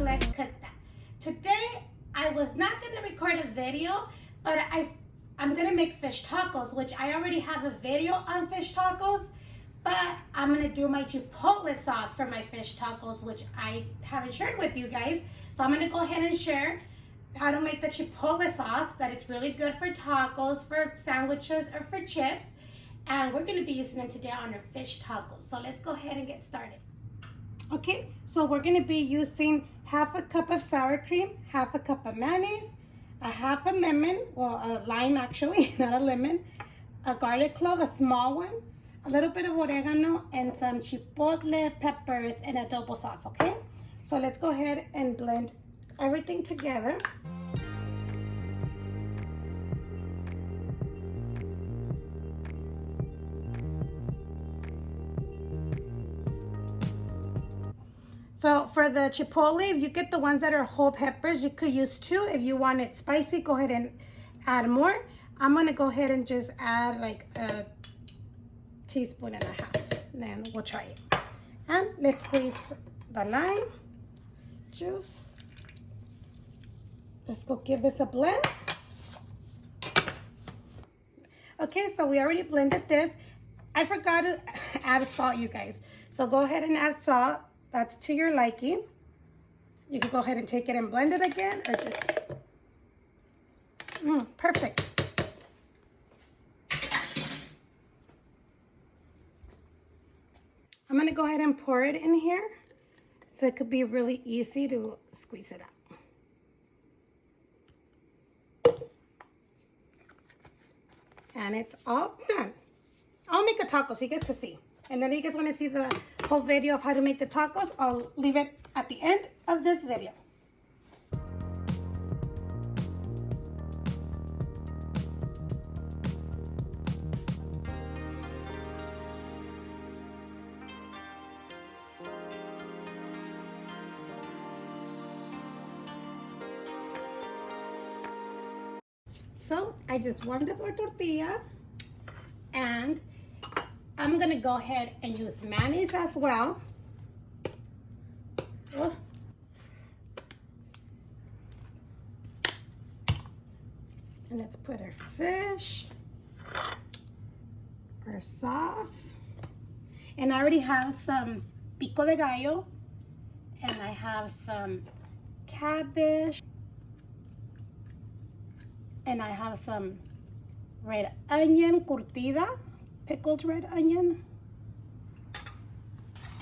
let's cook that. Today, I was not gonna record a video, but I'm gonna make fish tacos, which I already have a video on fish tacos, but I'm gonna do my Chipotle sauce for my fish tacos, which I haven't shared with you guys. So I'm gonna go ahead and share how to make the Chipotle sauce, that it's really good for tacos, for sandwiches, or for chips. And we're gonna be using them today on our fish tacos. So let's go ahead and get started. Okay, so we're gonna be using half a cup of sour cream, half a cup of mayonnaise, a half a lemon, well, a lime actually, not a lemon, a garlic clove, a small one, a little bit of oregano, and some chipotle peppers and adobo sauce, okay? So let's go ahead and blend everything together. So for the chipotle, if you get the ones that are whole peppers, you could use 2. If you want it spicy, go ahead and add more. I'm gonna go ahead and just add like a teaspoon and a half, and then we'll try it. And let's squeeze the lime juice. Let's go give this a blend. Okay, so we already blended this. I forgot to add salt, you guys. So go ahead and add salt. That's to your liking. You can go ahead and take it and blend it again, or just, perfect. I'm gonna go ahead and pour it in here so it could be really easy to squeeze it out. And it's all done. I'll make a taco so you guys can see. And then if you guys want to see the whole video of how to make the tacos, I'll leave it at the end of this video. So I just warmed up our tortilla, and I'm gonna go ahead and use mayonnaise as well. Oh. And let's put our fish, our sauce, and I already have some pico de gallo, and I have some cabbage, and I have some red onion curtida, pickled red onion,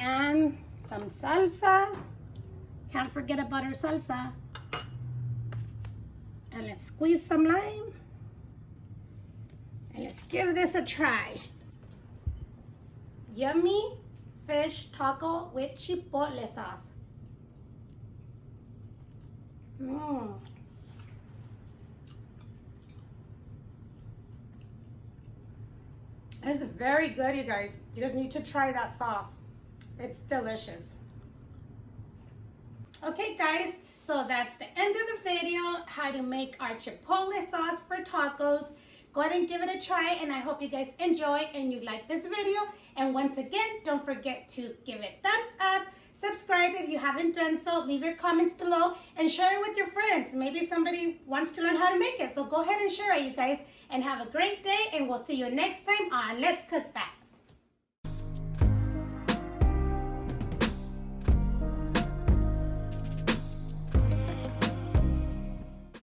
and some salsa. Can't forget about our salsa. And let's squeeze some lime, and let's give this a try. Yummy fish taco with chipotle sauce. It's very good, you guys. You guys need to try that sauce. It's delicious. Okay, guys, so that's the end of the video, how to make our chipotle sauce for tacos. Go ahead and give it a try, and I hope you guys enjoy and you like this video. And once again, don't forget to give it thumbs up, subscribe if you haven't done so, leave your comments below, and share it with your friends. Maybe somebody wants to learn how to make it, so go ahead and share it, you guys. And have a great day, and we'll see you next time on Let's Cook That.